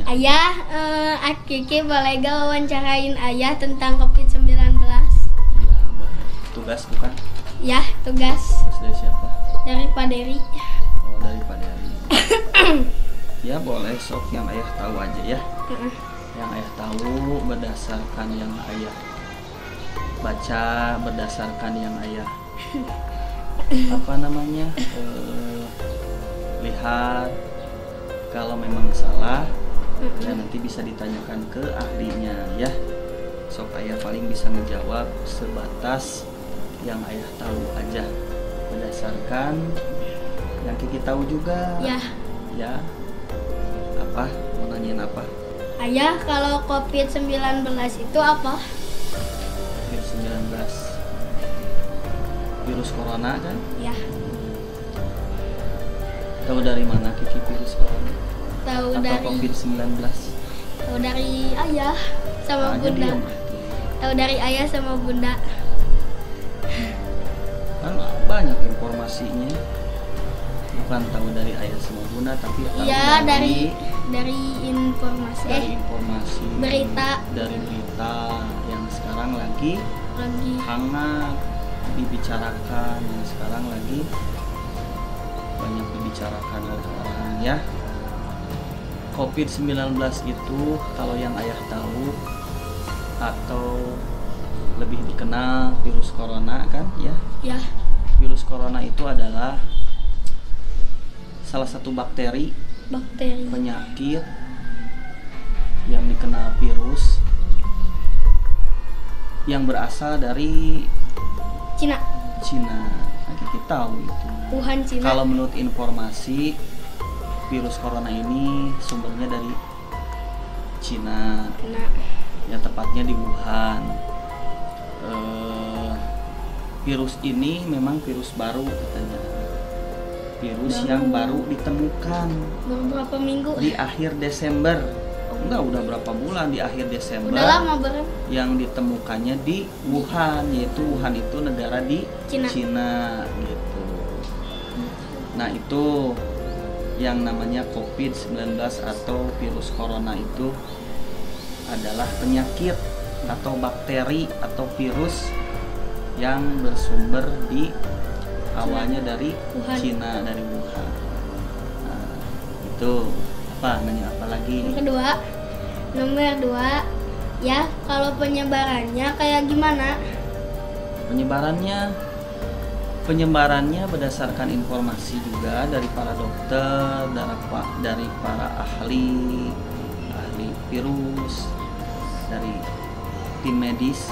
Ayah, Kiki boleh gak wawancarain ayah tentang COVID-19? Iya, boleh. Tugas bukan? Ya, tugas Tugas dari siapa? dari Pak Dery. Oh, dari Pak Dery. Ya boleh, sok yang ayah tahu aja ya. Yang ayah tahu berdasarkan yang ayah baca, berdasarkan yang ayah lihat. Kalau memang salah ya nanti bisa ditanyakan ke ahlinya ya. Sok ayah paling bisa ngejawab sebatas yang ayah tahu aja, berdasarkan yang Kiki tahu juga. Ya apa, mau nanyain apa? Ayah, kalau COVID-19 itu apa? COVID-19 virus corona kan? Ya, Tahu dari mana Kiki virus corona? tahu Atau dari COVID-19? tahu dari ayah sama Aja bunda. diam. Tahu dari ayah sama bunda. Kan banyak informasinya. Bukan tahu dari ayah sama bunda, tapi tahu Iya, dari dari informasi informasi berita. dari berita yang sekarang lagi hangat dibicarakan, yang sekarang lagi banyak dibicarakan oleh orang ya. COVID-19 itu kalau yang ayah tahu atau lebih dikenal virus corona kan ya. Ya, Virus corona itu adalah salah satu bakteri penyakit yang dikenal virus yang berasal dari Cina, Cina. Nah, kita tahu itu. Wuhan, Cina. Kalau menurut informasi, virus corona ini sumbernya dari Cina, yang tepatnya di Wuhan. Virus ini memang virus baru katanya. Virus yang baru ditemukan Baru berapa minggu? di akhir Desember. Enggak, udah berapa bulan, di akhir Desember. Udah lama berapa? Yang ditemukannya di Wuhan, yaitu Wuhan itu negara di Cina. gitu. Nah, itu yang namanya COVID-19 atau virus corona itu adalah penyakit atau bakteri atau virus yang bersumber di awalnya dari Wuhan. Cina, dari Wuhan. Nah, itu apa, nanya apa lagi? Nomor dua, ya, kalau penyebarannya kayak gimana? Penyebarannya berdasarkan informasi juga dari para dokter, dari para ahli virus, dari tim medis.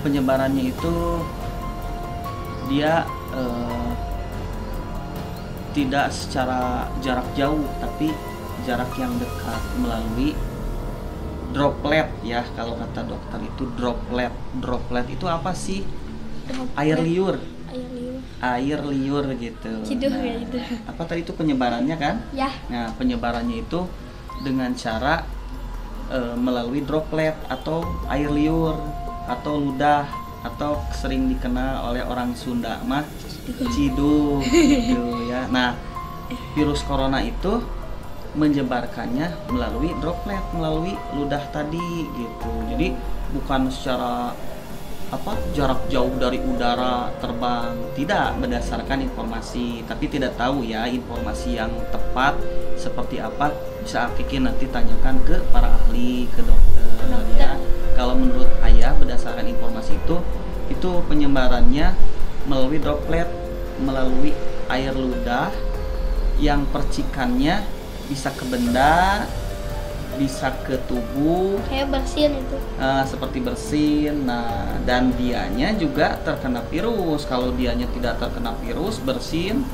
Penyebarannya itu dia tidak secara jarak jauh, tapi jarak yang dekat melalui droplet ya. Kalau kata dokter itu droplet itu apa sih? Air liur gitu. Ciduh Nah, ya itu. apa tadi itu penyebarannya kan? Ya, Nah, penyebarannya itu dengan cara melalui droplet atau air liur atau ludah, atau sering dikenal oleh orang Sunda mah ciduh gitu ya. Nah, virus corona itu menyebarkannya melalui droplet, melalui ludah tadi gitu. Jadi bukan secara jarak jauh dari udara terbang, tidak, berdasarkan informasi, tapi tidak tahu ya informasi yang tepat seperti apa, bisa Kiki nanti tanyakan ke para ahli, ke dokter. Ya. Kalau menurut ayah berdasarkan informasi itu penyebarannya melalui droplet, melalui air ludah yang percikannya bisa ke benda, bisa ke tubuh, kayak bersin itu. seperti bersin. Nah, dan dianya juga terkena virus. Kalau dianya tidak terkena virus, bersin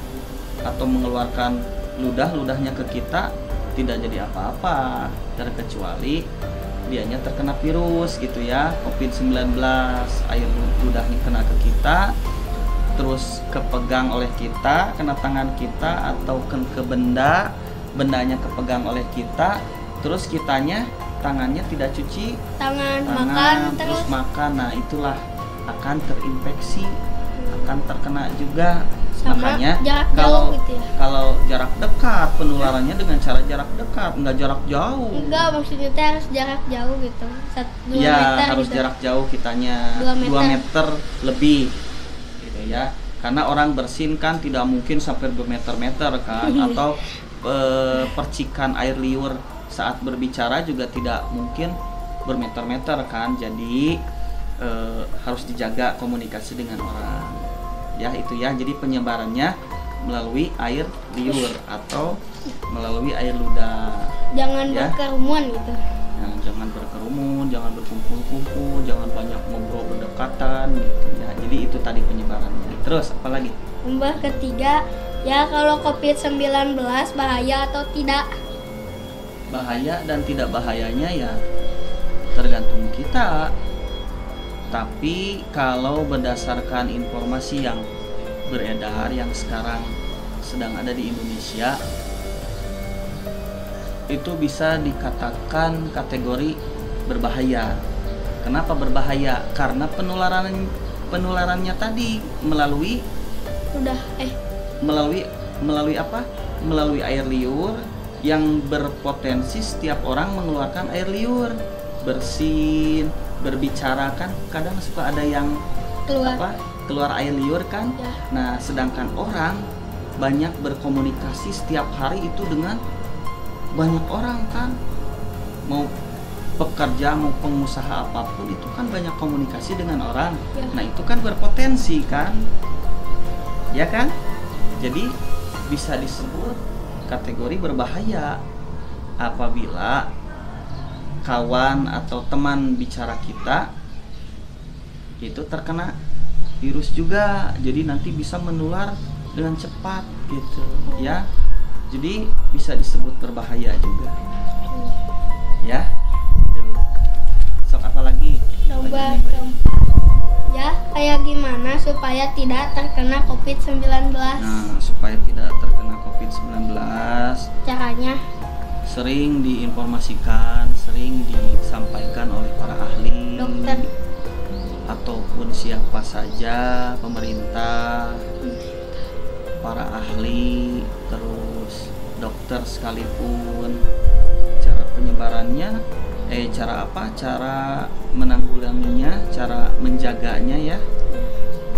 atau mengeluarkan ludahnya ke kita, tidak jadi apa-apa, terkecuali dianya terkena virus gitu ya. COVID-19, air ludahnya kena ke kita, terus kepegang oleh kita, kena tangan kita, atau ke bendanya kepegang oleh kita, terus kitanya tangannya tidak cuci Tangan tangan, makan terus terus makan. Nah, itulah akan terinfeksi, akan terkena juga Sama Makanya jarak kalau jauh gitu ya. kalau jarak dekat penularannya dengan cara jarak dekat, nggak jarak jauh. Enggak, maksudnya teh harus jarak jauh gitu. 2 Ya, meter harus gitu. jarak jauh kitanya 2 2 meter. meter lebih gitu ya. Karena orang bersin kan tidak mungkin sampai bermeter-meter kan, atau percikan air liur saat berbicara juga tidak mungkin bermeter-meter kan. Jadi harus dijaga komunikasi dengan orang. Ya, itu ya. Jadi penyebarannya melalui air liur atau melalui air ludah. Jangan Ya. berkerumun gitu. Nah, jangan berkerumun, jangan berkumpul-kumpul, jangan banyak ngobrol berdekatan gitu ya. Jadi itu tadi penyebarannya. Terus apa lagi? Yang ketiga, ya kalau COVID-19 bahaya atau tidak? Bahaya dan tidak bahayanya ya tergantung kita. Tapi kalau berdasarkan informasi yang beredar yang sekarang sedang ada di Indonesia, itu bisa dikatakan kategori berbahaya. Kenapa berbahaya? Karena penularannya tadi melalui melalui apa? Melalui air liur yang berpotensi setiap orang mengeluarkan air liur, bersin, berbicara kan kadang suka ada yang keluar air liur kan. Ya. Nah, sedangkan orang banyak berkomunikasi setiap hari itu dengan banyak orang kan, mau pekerja mau pengusaha apapun itu kan banyak komunikasi dengan orang. Ya. Nah, itu kan berpotensi kan, ya kan? Jadi bisa disebut kategori berbahaya apabila kawan atau teman bicara kita itu terkena virus juga, jadi nanti bisa menular dengan cepat gitu ya. Jadi bisa disebut berbahaya juga ya. Sok apa lagi? Nomor keempat, ya kayak gimana supaya tidak terkena COVID-19? Nah, supaya tidak terkena COVID-19 Caranya? sering diinformasikan, sering disampaikan oleh para ahli, Dokter. ataupun siapa saja, pemerintah, para ahli, terus dokter sekalipun. Cara penyebarannya, cara menanggulanginya, cara menjaganya ya,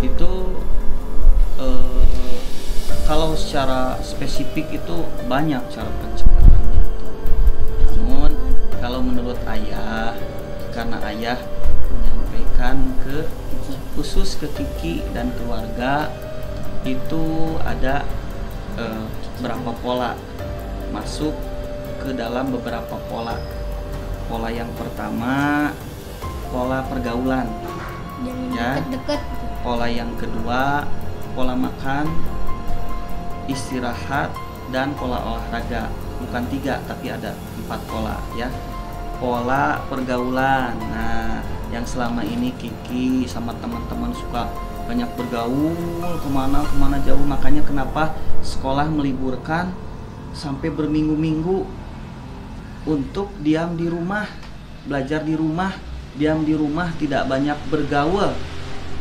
itu kalau secara spesifik itu banyak cara pencegahannya itu. Namun kalau menurut ayah, karena ayah menyampaikan khusus ke Kiki dan keluarga, itu ada berapa pola, masuk ke dalam beberapa pola. Pola yang pertama, pola pergaulan Jangan ya. deket-deket. Pola yang kedua, pola makan, istirahat, dan pola olahraga. Bukan 3 tapi ada 4 pola ya. Pola pergaulan, nah yang selama ini Kiki sama teman-teman suka banyak bergaul kemana jauh, makanya kenapa sekolah meliburkan sampai berminggu-minggu untuk diam di rumah, belajar di rumah, diam di rumah, tidak banyak bergaul.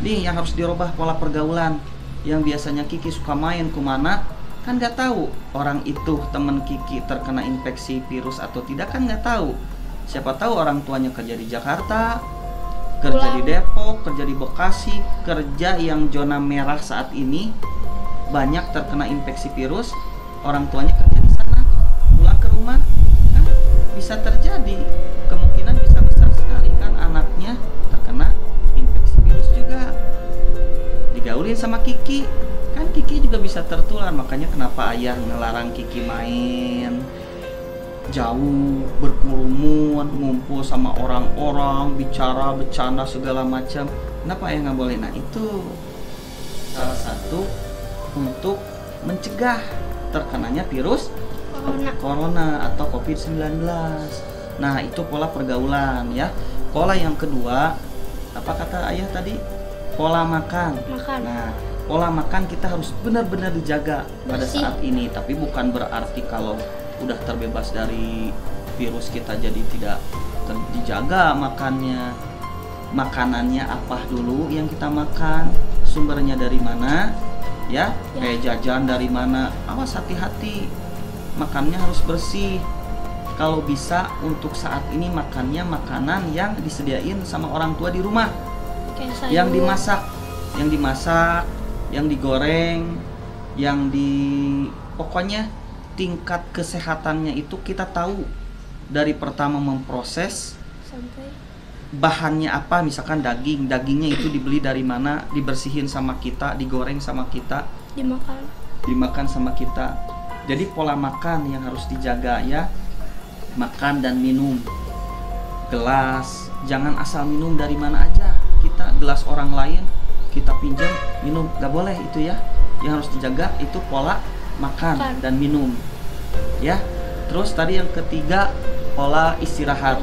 Nih yang harus dirubah pola pergaulan. Yang biasanya Kiki suka main kemana, kan nggak tahu orang itu teman Kiki terkena infeksi virus atau tidak, kan nggak tahu. Siapa tahu orang tuanya kerja di Jakarta, kerja di Depok, kerja di Bekasi, kerja yang zona merah saat ini banyak terkena infeksi virus, orang tuanya kerja di sana, pulang ke rumah, kan bisa terjadi, kemungkinan bisa besar sekali kan anaknya terkena infeksi virus juga. Digaulin sama Kiki, kan Kiki juga bisa tertular. Makanya kenapa ayah ngelarang Kiki main jauh, berkerumun, ngumpul sama orang-orang, bicara, bercanda segala macam. Kenapa ayah nggak boleh? Nah, itu salah satu untuk mencegah terkenanya virus corona atau COVID-19. Nah, itu pola pergaulan ya. Pola yang kedua, apa kata ayah tadi? Pola makan. Nah, pola makan kita harus benar-benar dijaga pada saat ini. Tapi bukan berarti kalau udah terbebas dari virus kita jadi tidak dijaga makannya. Makanannya apa dulu yang kita makan, sumbernya dari mana, ya, kayak jajan dari mana, awas hati-hati, makannya harus bersih. Kalau bisa untuk saat ini makannya makanan yang disediain sama orang tua di rumah, yang dimasak, yang digoreng, pokoknya tingkat kesehatannya itu kita tahu dari pertama memproses sampai bahannya apa, misalkan dagingnya itu dibeli dari mana, dibersihin sama kita, digoreng sama kita, dimakan sama kita. Jadi pola makan yang harus dijaga ya, makan dan minum. Gelas, jangan asal minum dari mana aja, kita gelas orang lain kita pinjam minum, gak boleh itu ya. Yang harus dijaga itu pola makan dan minum ya. Terus tadi yang ketiga, pola istirahat.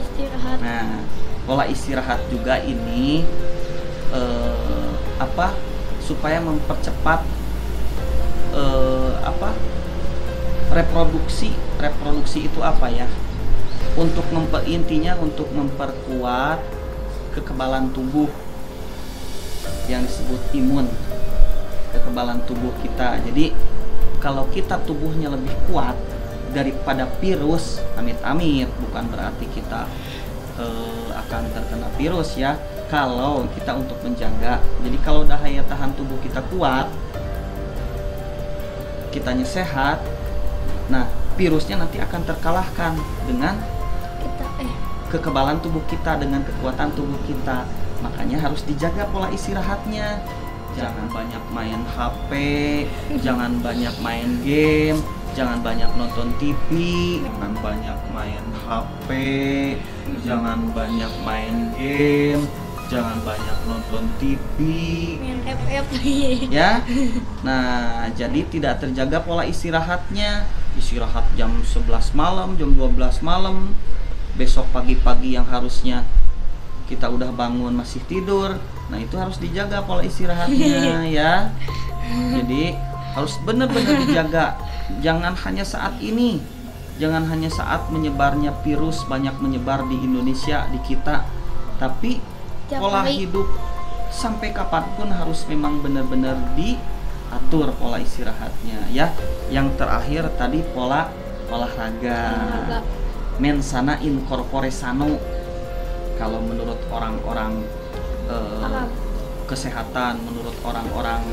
Nah, pola istirahat juga ini supaya mempercepat reproduksi itu apa ya, untuk intinya untuk memperkuat kekebalan tubuh yang disebut imun, kekebalan tubuh kita. Jadi kalau kita tubuhnya lebih kuat daripada virus, amit-amit, bukan berarti kita akan terkena virus ya, kalau kita untuk menjaga. Jadi kalau daya tahan tubuh kita kuat, kitanya sehat, nah virusnya nanti akan terkalahkan dengan kekebalan tubuh kita, dengan kekuatan tubuh kita. Makanya harus dijaga pola istirahatnya. Jangan banyak main HP, jangan banyak main game, jangan banyak nonton TV, jangan banyak main HP, jangan banyak main game, jangan banyak nonton TV, main FF ya. Nah, jadi tidak terjaga pola istirahatnya. Istirahat jam 11 malam, jam 12 malam. Besok pagi-pagi yang harusnya kita udah bangun masih tidur. Nah, itu harus dijaga pola istirahatnya ya. Jadi harus benar-benar dijaga. Jangan hanya saat ini, jangan hanya saat menyebarnya virus banyak menyebar di Indonesia, di kita, tapi pola hidup sampai kapanpun harus memang benar-benar diatur pola istirahatnya ya. Yang terakhir tadi pola olahraga. Mensana in corpore sano. Kalau menurut orang-orang kesehatan, menurut orang-orang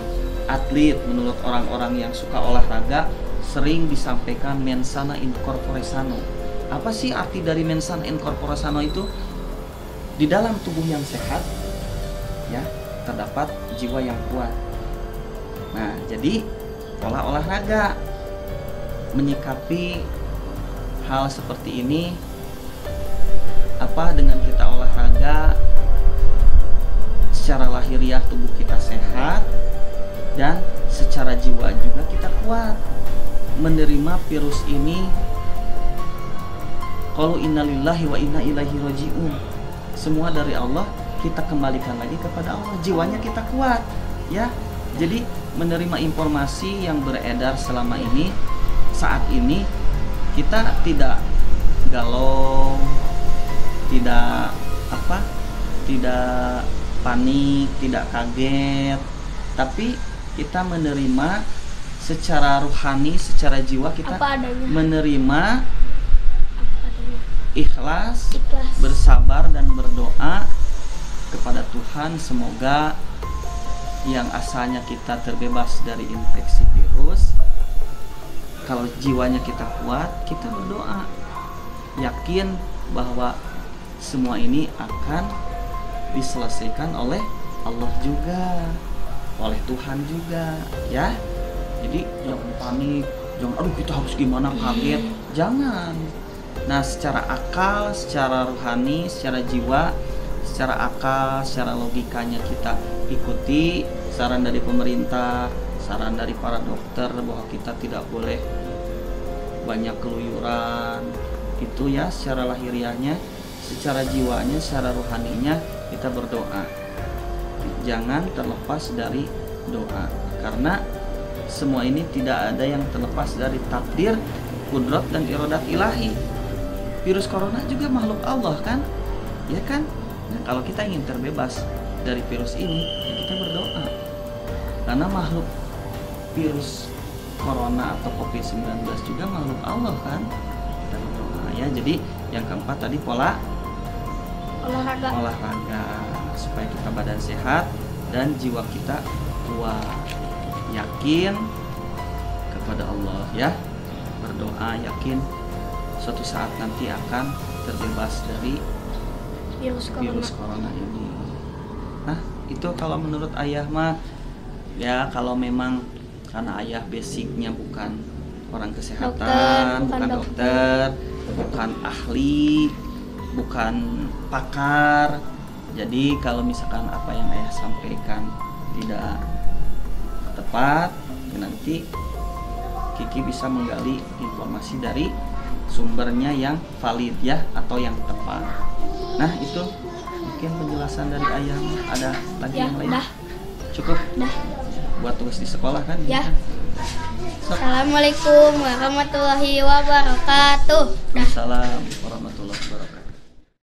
atlet, menurut orang-orang yang suka olahraga, sering disampaikan mensana in corpore sano. Apa sih arti dari mensana in corpore sano itu? Di dalam tubuh yang sehat ya, terdapat jiwa yang kuat. Nah, jadi pola olahraga, menyikapi hal seperti ini, dengan kita olahraga secara lahiriah tubuh kita sehat dan secara jiwa juga kita kuat menerima virus ini. Qalu innalillahi wa inna ilaihi raji'un. Semua dari Allah, kita kembalikan lagi kepada Allah. Jiwanya kita kuat ya. Jadi menerima informasi yang beredar selama ini, saat ini, kita tidak galau, tidak panik, tidak kaget, tapi kita menerima secara rohani, secara jiwa kita menerima ikhlas, bersabar dan berdoa kepada Tuhan. Semoga yang asalnya kita terbebas dari infeksi virus, kalau jiwanya kita kuat, kita berdoa yakin bahwa semua ini akan diselesaikan oleh Allah juga, oleh Tuhan juga ya. Jadi jangan panik, jangan aduh kita harus gimana, kaget, jangan. Nah, secara akal, secara rohani, secara jiwa, secara akal, secara logikanya kita ikuti saran dari pemerintah, saran dari para dokter bahwa kita tidak boleh banyak keluyuran. Itu ya secara lahiriahnya. Secara jiwanya, secara rohaninya kita berdoa. Jangan terlepas dari doa, karena semua ini tidak ada yang terlepas dari takdir, kudrat dan iradat ilahi. Virus corona juga makhluk Allah kan, ya kan? Nah, kalau kita ingin terbebas dari virus ini, ya kita berdoa, karena makhluk virus corona atau COVID-19 juga makhluk Allah kan. Kita berdoa ya. Jadi yang keempat tadi pola olahraga supaya kita badan sehat dan jiwa kita kuat. Yakin kepada Allah ya. Berdoa yakin suatu saat nanti akan terbebas dari virus corona ini. Nah, itu kalau menurut ayah mah ya, kalau memang karena ayah basicnya bukan orang kesehatan, bukan dokter, bukan ahli, bukan pakar. Jadi kalau misalkan apa yang ayah sampaikan tidak tepat, ya nanti Kiki bisa menggali informasi dari sumbernya yang valid ya, atau yang tepat. Nah, itu mungkin penjelasan dari ayah. Ada lagi Ya, yang lain? dah. Cukup? Dah. Buat tugas di sekolah kan? Ya. So, Assalamualaikum warahmatullahi wabarakatuh. Dah. Assalamualaikum warahmatullahi wabarakatuh.